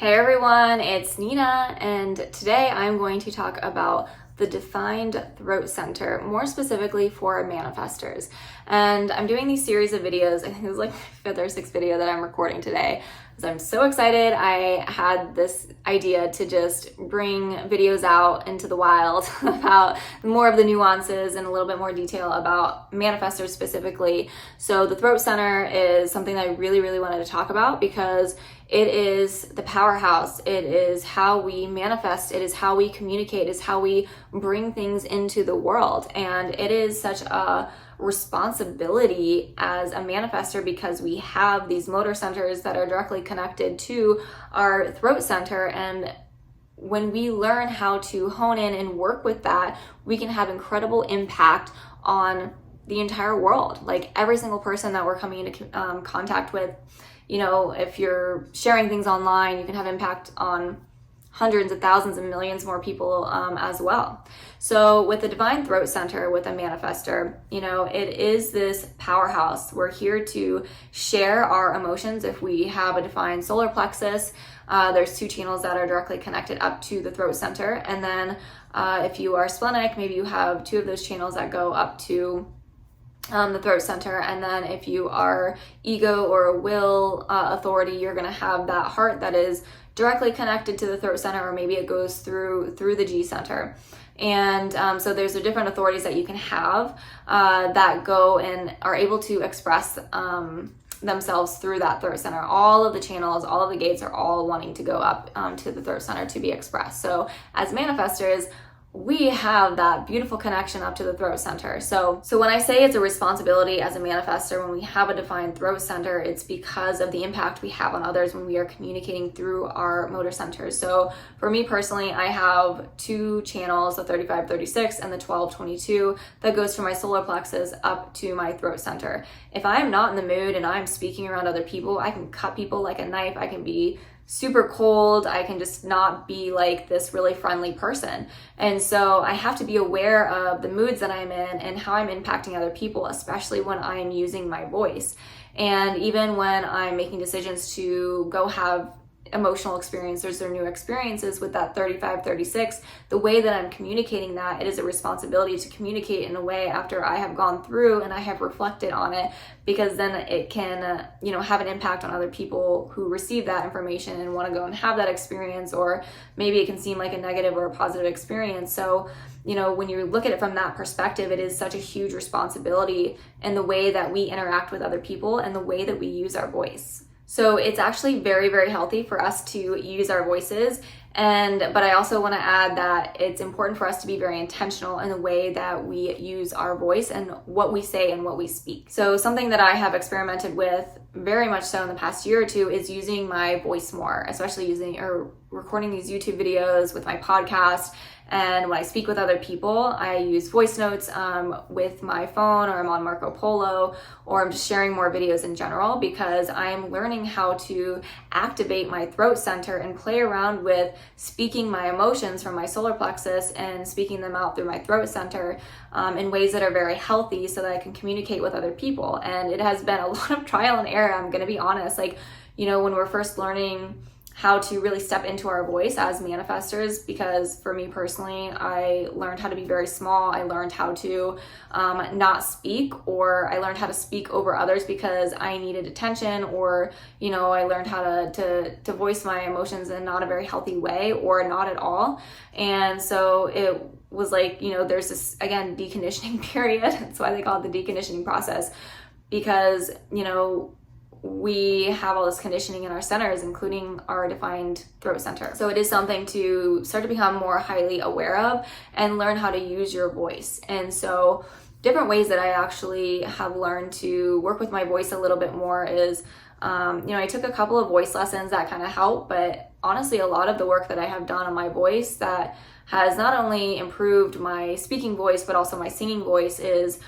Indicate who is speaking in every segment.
Speaker 1: Hey everyone, it's Nina, and today I'm going to talk about the defined throat center, more specifically for manifestors. And I'm doing these series of videos. I think it's like my fifth or sixth video that I'm recording today. So I'm so excited. I had this idea to just bring videos out into the wild about more of the nuances and a little bit more detail about manifestors specifically. So the throat center is something that I really wanted to talk about because it is the powerhouse. It is how we manifest. It is how we communicate. It is how we bring things into the world. And it is such a responsibility as a manifestor because we have these motor centers that are directly connected to our throat center. And when we learn how to hone in and work with that, we can have incredible impact on the entire world. Like every single person that we're coming into contact with. You know, if you're sharing things online, you can have impact on hundreds of thousands and millions more people as well. So with the divine throat center, with a manifestor, you know, it is this powerhouse. We're here to share our emotions. If we have a defined solar plexus, there's two channels that are directly connected up to the throat center. And then if you are splenic, maybe you have two of those channels that go up to the throat center. And then if you are ego or will authority, you're going to have that heart that is directly connected to the throat center, or maybe it goes through the G center. And so there's the different authorities that you can have that go and are able to express themselves through that throat center. All of the channels, all of the gates are all wanting to go up to the throat center to be expressed. So as manifestors, we have that beautiful connection up to the throat center. So when I say it's a responsibility as a manifestor, when we have a defined throat center, it's because of the impact we have on others when we are communicating through our motor centers. So for me personally, I have two channels, the 3536 and the 1222, that goes from my solar plexus up to my throat center. If I'm not in the mood and I'm speaking around other people, I can cut people like a knife. I can be super cold. I can just not be like this really friendly person. And so I have to be aware of the moods that I'm in and how I'm impacting other people, especially when I am using my voice. And even when I'm making decisions to go have emotional experiences or new experiences with that 3536, the way that I'm communicating that, it is a responsibility to communicate in a way after I have gone through and I have reflected on it, because then it can have an impact on other people who receive that information and want to go and have that experience, or maybe it can seem like a negative or a positive experience. So when you look at it from that perspective, it is such a huge responsibility in the way that we interact with other people and the way that we use our voice. So it's actually very healthy for us to use our voices. But I also want to add that it's important for us to be very intentional in the way that we use our voice and what we say and what we speak. So something that I have experimented with very much so in the past year or two is using my voice more, especially using or recording these YouTube videos with my podcast. And when I speak with other people, I use voice notes with my phone, or I'm on Marco Polo, or I'm just sharing more videos in general, because I'm learning how to activate my throat center and play around with speaking my emotions from my solar plexus and speaking them out through my throat center in ways that are very healthy so that I can communicate with other people. And it has been a lot of trial and error, I'm going to be honest. When we're first learning how to really step into our voice as manifestors, because for me personally, I learned how to be very small. I learned how to not speak, or I learned how to speak over others because I needed attention, or I learned how to voice my emotions in not a very healthy way, or not at all. And so it was like, there's this, again, deconditioning period. That's why they call it the deconditioning process, because we have all this conditioning in our centers, including our defined throat center. So it is something to start to become more highly aware of and learn how to use your voice. And so different ways that I actually have learned to work with my voice a little bit more is, I took a couple of voice lessons that kind of help, but honestly, a lot of the work that I have done on my voice that has not only improved my speaking voice, but also my singing voice is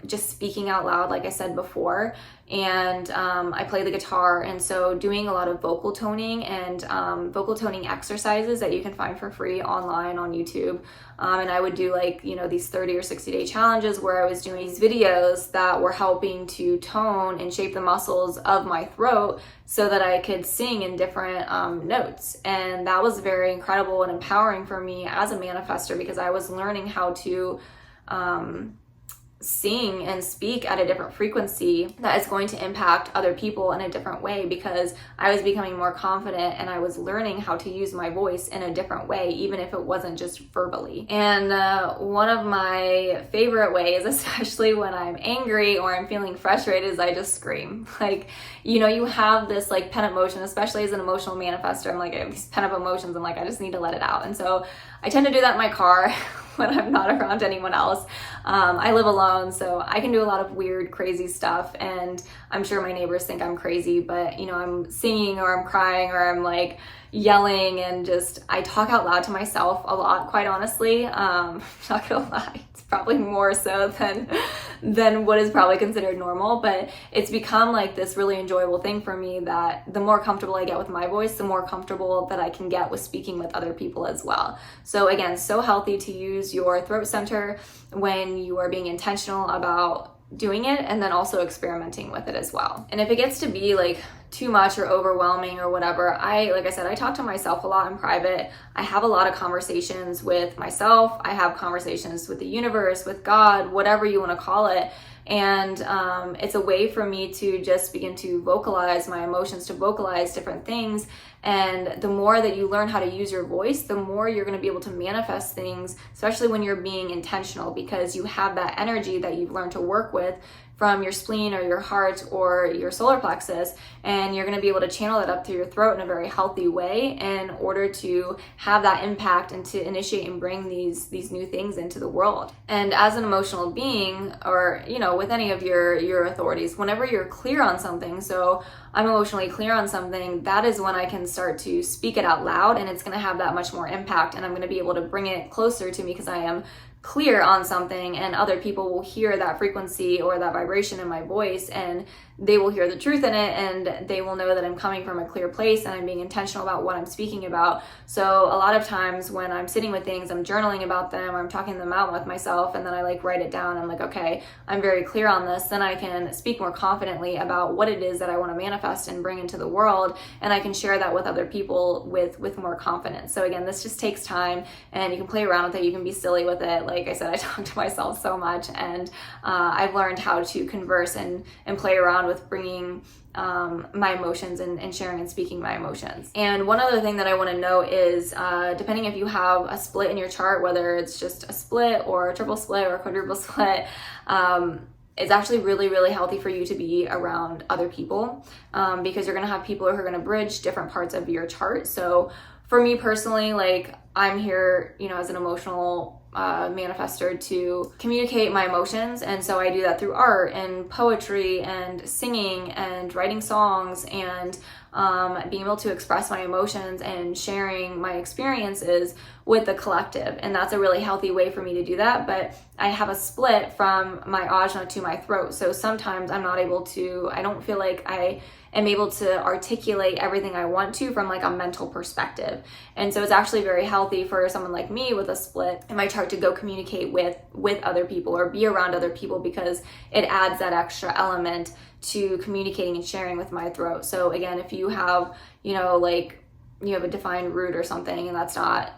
Speaker 1: just speaking out loud, like I said before. And I play the guitar, and so doing a lot of vocal toning and vocal toning exercises that you can find for free online on YouTube. And I would do these 30 or 60 day challenges where I was doing these videos that were helping to tone and shape the muscles of my throat so that I could sing in different notes. And that was very incredible and empowering for me as a manifestor, because I was learning how to sing and speak at a different frequency that is going to impact other people in a different way, because I was becoming more confident and I was learning how to use my voice in a different way, even if it wasn't just verbally. And one of my favorite ways, especially when I'm angry or I'm feeling frustrated, is I just scream. Like, you know, you have this like pent up emotion, especially as an emotional manifestor. I'm like, I have these pent up emotions. I'm like, I just need to let it out. And so I tend to do that in my car when I'm not around anyone else. I live alone, so I can do a lot of weird, crazy stuff, and I'm sure my neighbors think I'm crazy, but you know, I'm singing or I'm crying or I'm like yelling, and just I talk out loud to myself a lot, quite honestly. I'm not gonna lie, it's probably more so than what is probably considered normal, but it's become like this really enjoyable thing for me, that the more comfortable I get with my voice, the more comfortable that I can get with speaking with other people as well. So again, so healthy to use your throat center when you are being intentional about doing it, and then also experimenting with it as well. And if it gets to be like too much or overwhelming or whatever, like I said, I talk to myself a lot in private. I have a lot of conversations with myself. I have conversations with the universe, with God, whatever you want to call it. And it's a way for me to just begin to vocalize my emotions, to vocalize different things. And the more that you learn how to use your voice, the more you're going to be able to manifest things, especially when you're being intentional, because you have that energy that you've learned to work with from your spleen or your heart or your solar plexus, and you're going to be able to channel that up through your throat in a very healthy way in order to have that impact and to initiate and bring these new things into the world. And as an emotional being, or you know, with any of your authorities, whenever you're clear on something, so I'm emotionally clear on something, that is when I can start to speak it out loud, and it's going to have that much more impact, and I'm going to be able to bring it closer to me because I am clear on something, and other people will hear that frequency or that vibration in my voice, and they will hear the truth in it, and they will know that I'm coming from a clear place and I'm being intentional about what I'm speaking about. So a lot of times when I'm sitting with things, I'm journaling about them, or I'm talking them out with myself, and then I like write it down. I'm like, okay, I'm very clear on this. Then I can speak more confidently about what it is that I want to manifest and bring into the world, and I can share that with other people with more confidence. So again, this just takes time, and you can play around with it. You can be silly with it. Like I said, I talk to myself so much, and I've learned how to converse and play around with bringing my emotions and sharing and speaking my emotions. And one other thing that I want to note is, depending if you have a split in your chart, whether it's just a split or a triple split or a quadruple split, it's actually really, really healthy for you to be around other people, because you're going to have people who are going to bridge different parts of your chart. So for me personally, like I'm here, you know, as an emotional manifestor to communicate my emotions, and so I do that through art and poetry and singing and writing songs and being able to express my emotions and sharing my experiences with the collective. And that's a really healthy way for me to do that. But I have a split from my ajna to my throat, so sometimes I don't feel like I am able to articulate everything I want to from like a mental perspective. And so it's actually very healthy for someone like me with a split in my chart to go communicate with other people or be around other people, because it adds that extra element to communicating and sharing with my throat. So again, if you have, you know, like you have a defined root or something, and that's not,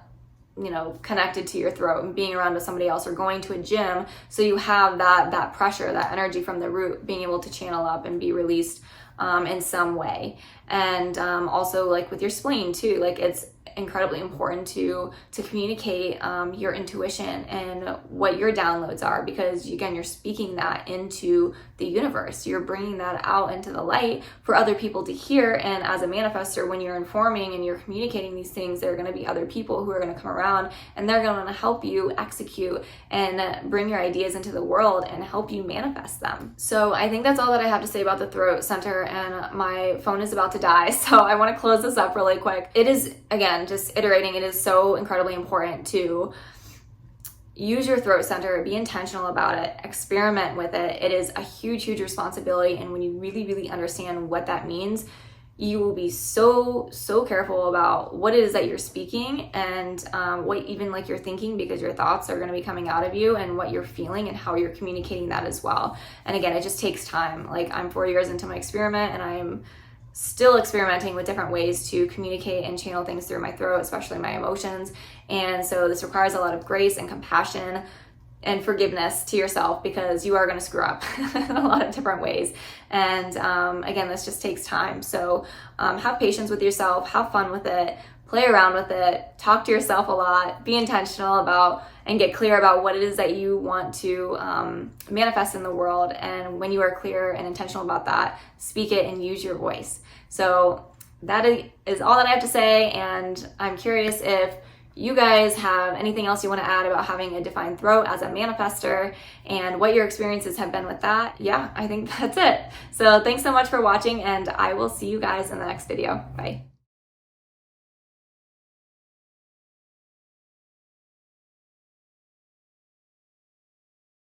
Speaker 1: you know, connected to your throat, and being around with somebody else or going to a gym, so you have that pressure, that energy from the root being able to channel up and be released in some way. And also like with your spleen too, like it's incredibly important to communicate your intuition and what your downloads are, because again, you're speaking that into the universe. You're bringing that out into the light for other people to hear. And as a manifestor, when you're informing and you're communicating these things, there are going to be other people who are going to come around, and they're going to help you execute and bring your ideas into the world and help you manifest them. So I think that's all that I have to say about the throat center, and my phone is about to die, so I want to close this up really quick. It is, again, just iterating, it is so incredibly important to use your throat center, be intentional about it, experiment with it. It is a huge, huge responsibility. And when you really, really understand what that means, you will be so careful about what it is that you're speaking, and what even like you're thinking, because your thoughts are going to be coming out of you, and what you're feeling and how you're communicating that as well. And again, it just takes time. Like I'm 4 years into my experiment, and I'm still experimenting with different ways to communicate and channel things through my throat, especially my emotions. And so this requires a lot of grace and compassion and forgiveness to yourself, because you are going to screw up in a lot of different ways. And again, this just takes time. So have patience with yourself, have fun with it, play around with it, talk to yourself a lot, be intentional about and get clear about what it is that you want to manifest in the world. And when you are clear and intentional about that, speak it and use your voice. So that is all that I have to say. And I'm curious if you guys have anything else you want to add about having a defined throat as a manifester and what your experiences have been with that. Yeah, I think that's it. So thanks so much for watching, and I will see you guys in the next video. Bye.